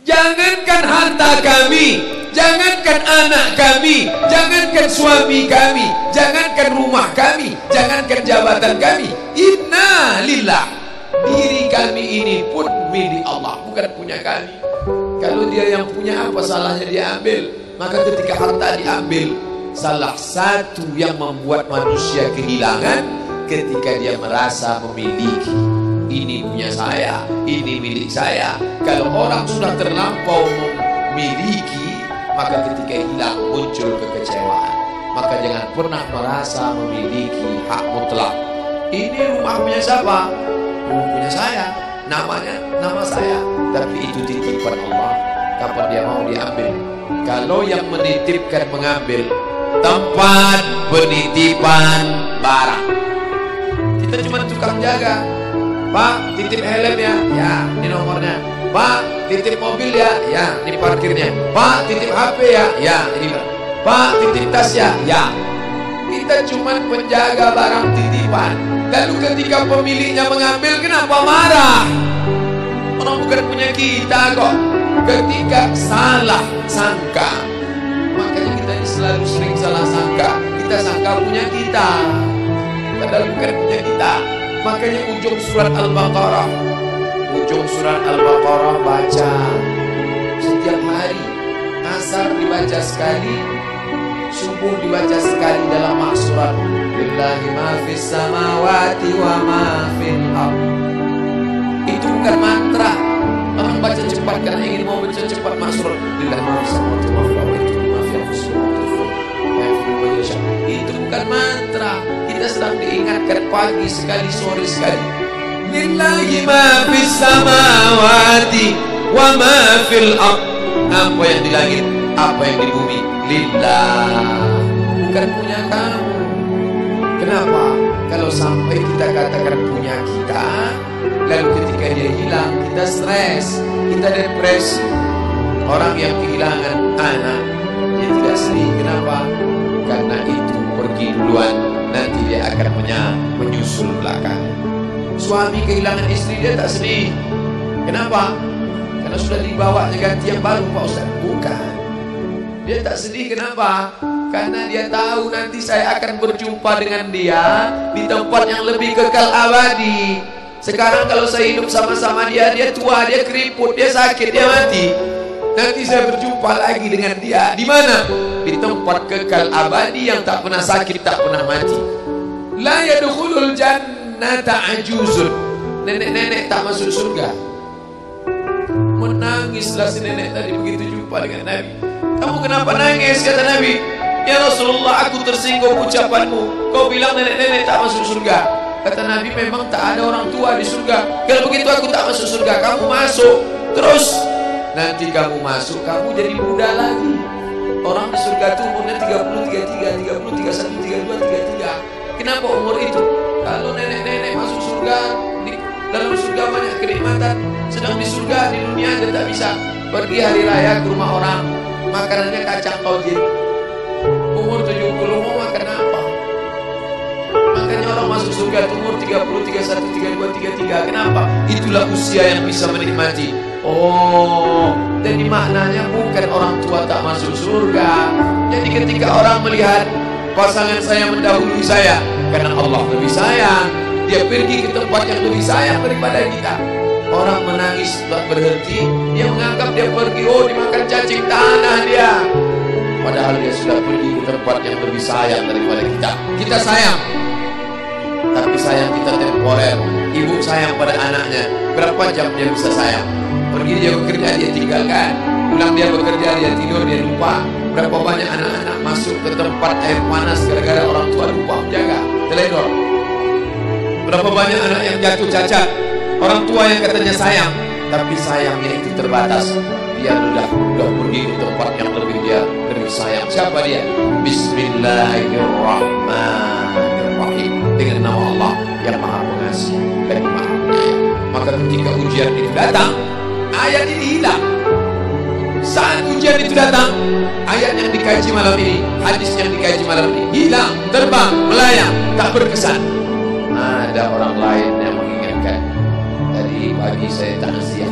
Jangankan harta kami, jangankan anak kami, jangankan suami kami, jangankan rumah kami, jangankan jabatan kami. Inna lillah, diri kami ini pun milik Allah, bukan punya kami. Kalau dia yang punya, apa salahnya dia ambil? Maka ketika harta diambil, salah satu yang membuat manusia kehilangan ketika dia merasa memiliki. Ini punya saya, ini milik saya. Kalau orang sudah terlampau memiliki, maka ketika hilang muncul kekecewaan. Maka jangan pernah merasa memiliki hak mutlak. Ini rumah punya siapa? Rumah punya saya, namanya nama saya. Tapi itu titipan Allah, kapan dia mau diambil. Kalau yang menitipkan mengambil, tempat penitipan barang, kita cuma tukang jaga. Pak, titip helm ya? Ya, ini nomornya. Pak, titip mobil ya? Ya, ini parkirnya. Pak, titip HP ya? Ya, ini. Pak, titip tas ya? Ya. Kita cuma penjaga barang titipan. Lalu ketika pemiliknya mengambil, kenapa marah? Orang bukan punya kita kok. Ketika salah sangka, makanya kita ini selalu sering salah sangka. Kita sangka punya kita, padahal bukan punya kita. Makanya ujung surat Al-Baqarah, baca setiap hari. Asar dibaca sekali, subuh dibaca sekali dalam maksurat. Lillahi ma fis samawati wa ma fil ardh. Itu bukan mantra. Orang baca cepat karena ingin mau baca cepat maksurat. Lillahi ma fis samawati wa ma fil ardh. Itu bukan mantra. Kita sedang diingatkan pagi sekali, sore sekali. Lillahi ma fis samawati wa ma fil ardh. Apa yang di langit, apa yang di bumi, lillah, bukan punya kamu. Kenapa? Kalau sampai kita katakan punya kita, lalu ketika dia hilang, kita stres, kita depresi. Orang yang kehilangan anak, dia tidak sedih. Kenapa? Karena itu pergi duluan, nanti dia akan menyusul belakang. Suami kehilangan istri, dia tak sedih. Kenapa? Karena sudah dibawa ganti yang baru, Pak Ustaz. Bukan. Dia tak sedih, kenapa? Karena dia tahu nanti saya akan berjumpa dengan dia di tempat yang lebih kekal abadi. Sekarang kalau saya hidup sama-sama dia, dia tua, dia keriput, dia sakit, dia mati. Nanti saya berjumpa lagi dengan dia. Di mana? Di tempat kekal abadi yang tak pernah sakit, tak pernah mati. La yadkhulul jannata ajuzun. Nenek-nenek tak masuk surga. Menangislah si nenek tadi begitu jumpa dengan Nabi. Kamu kenapa nangis? Kata Nabi. Ya Rasulullah, aku tersinggung ucapanmu. Kau bilang nenek-nenek tak masuk surga. Kata Nabi, memang tak ada orang tua di surga. Kalau begitu aku tak masuk surga. Kamu masuk. Terus nanti kamu masuk, kamu jadi muda lagi. Orang di surga itu umurnya 30, 33, 30, 31, 32, 33. Kenapa umur itu? Kalau nenek-nenek masuk surga, di dalam surga banyak kenikmatan. Sedang di surga, di dunia dia tak bisa. Pergi hari raya ke rumah orang, makanannya kacang tauhid. Umur 70 mau makan apa? Makanya orang masuk surga umur 30, 31, 32, 33. Kenapa? Itulah usia yang bisa menikmati. Oh, jadi maknanya bukan orang tua tak masuk surga. Jadi ketika orang melihat pasangan saya mendahului saya, karena Allah lebih sayang, dia pergi ke tempat yang lebih sayang daripada kita. Orang menangis berhenti, dia menganggap dia pergi, oh dimakan cacing tanah dia. Padahal dia sudah pergi ke tempat yang lebih sayang daripada kita. Kita sayang, tapi sayang kita temporer. Ibu sayang pada anaknya, berapa jam dia bisa sayang? Pergi dia bekerja, dia tinggalkan. Pulang dia bekerja, dia tidur, dia lupa. Berapa banyak anak-anak masuk ke tempat air panas gara-gara orang tua lupa menjaga, teledor. Berapa banyak anak yang jatuh cacat, orang tua yang katanya sayang, tapi sayangnya itu terbatas. Dia sudah pergi ke tempat yang lebih sayang. Siapa dia? Bismillahirrahmanirrahim. Dengan nama Allah yang Maha Pengasih dan Maha Penyayang. Maka ketika ujian itu datang, ayat ini hilang. Saat ujian itu datang, ayat yang dikaji malam ini, hadis yang dikaji malam ini hilang, terbang, melayang, tak berkesan. Ada orang lain yang mengingatkan. Tadi pagi saya takziah.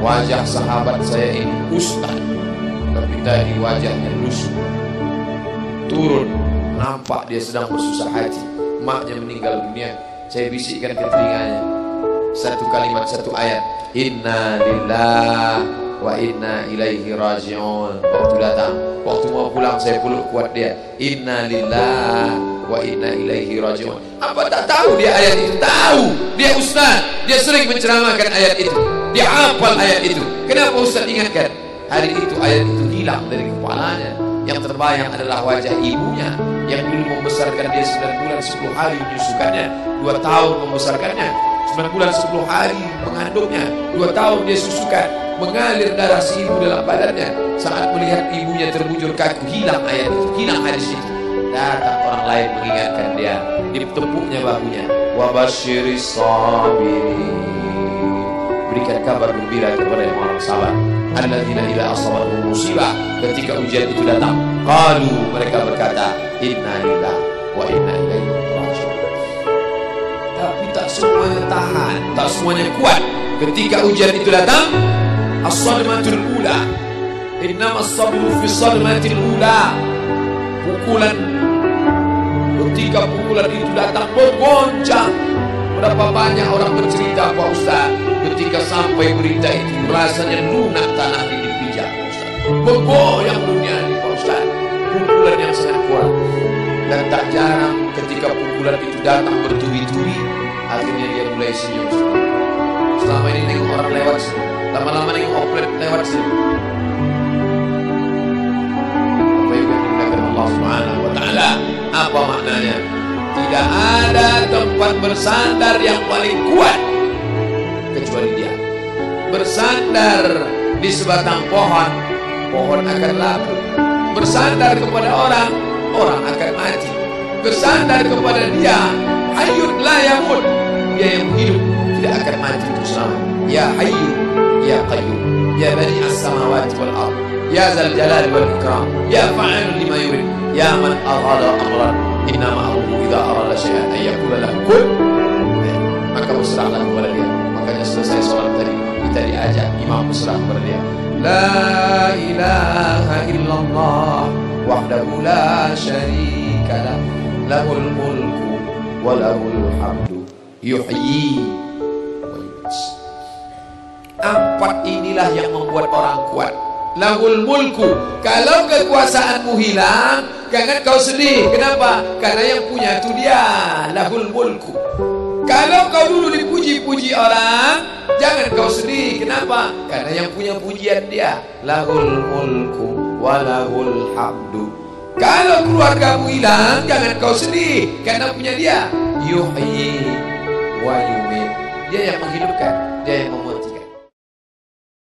wajah sahabat saya ini ustaz, tapi tadi wajahnya lusuh. Turun, nampak dia sedang bersusah hati. Maknya meninggal dunia. Saya bisikkan ke telinganya satu kalimat, satu ayat, inna lillahi wa inna ilaihi raji'un. Waktu datang, waktu mau pulang saya peluk kuat dia, inna lillahi wa inna ilaihi raji'un. Apa tak tahu dia ayat itu? Tahu. Dia ustaz, dia sering menceramahkan ayat itu, dia hafal ayat itu. Kenapa ustaz ingatkan? Hari itu ayat itu hilang dari kepalanya. Yang terbayang adalah wajah ibunya yang dulu membesarkan dia 9 bulan 10 hari menyusukannya, 2 tahun membesarkannya, 9 bulan 10 hari mengandungnya, 2 tahun dia susukan, mengalir darah si ibu dalam badannya. Saat melihat ibunya terbujur kaku, hilang ayat itu, hilang hadis itu. Datang orang lain mengingatkan dia, ditepuknya bahunya, wabasyiris sabirin, berikan kabar gembira kepada yang orang sabar. Alladzina idza asabatuhum musibah, ketika ujian itu datang, qalu, mereka berkata, inna lillahi wa inna ilaihi raji'un. Tapi tak semuanya tahan, tak semuanya kuat. Ketika ujian itu datang, as-sadmatul ula, innamas sabru fi sadmatil ula. Pukulan, ketika pukulan itu datang bergoncang. Berapa banyak orang bercerita, Pak Ustaz, ketika sampai berita itu rasanya lunak tanah di dipijak, Pak Ustaz. Bergoyang dunia ini, Pak Ustaz. Pukulan yang sangat kuat. Dan tak jarang ketika pukulan itu datang bertubi-tubi, akhirnya dia mulai senyum. Selama ini nengok orang lewat sini, lama-lama nengok oplet lewat sini. Apa yang dimuliakan Allah Subhanahu wa Ta'ala? Apa maknanya? Tidak ada tempat bersandar yang paling kuat kecuali dia. Bersandar di sebatang pohon, pohon akan laku. Bersandar kepada orang, orang akan mati. Bersandar kepada dia, hayyun la yamut, dia yang hidup tidak akan mati itu selama. Ya hayyu ya qayyum, ya bani as-samawati wal ard, ya zal jalali wal ikram, ya fa'ilun lima yurid, ya man arada amran, inna ma'ruhu idza arada syai'an ay yaqula lahu kun. Maka berserahlah kepada dia. Makanya selesai sholat tadi kita diajak imam berserah kepada dia. La ilaha illallah wahdahu la syarika lah, lahul mulku wa lahul hamdu yuhyi wa yumiit. 4 inilah yang membuat orang kuat. Lahul mulku, kalau kekuasaanmu hilang, jangan kau sedih. Kenapa? Karena yang punya itu dia. Lahul mulku. Kalau kau dulu dipuji-puji orang, jangan kau sedih. Kenapa? Karena yang punya pujian dia. Lahul mulku walahul hamdu. Kalau keluargamu hilang, jangan kau sedih, karena punya dia. Yuhyi wa yumiit. Dia yang menghidupkan, dia yang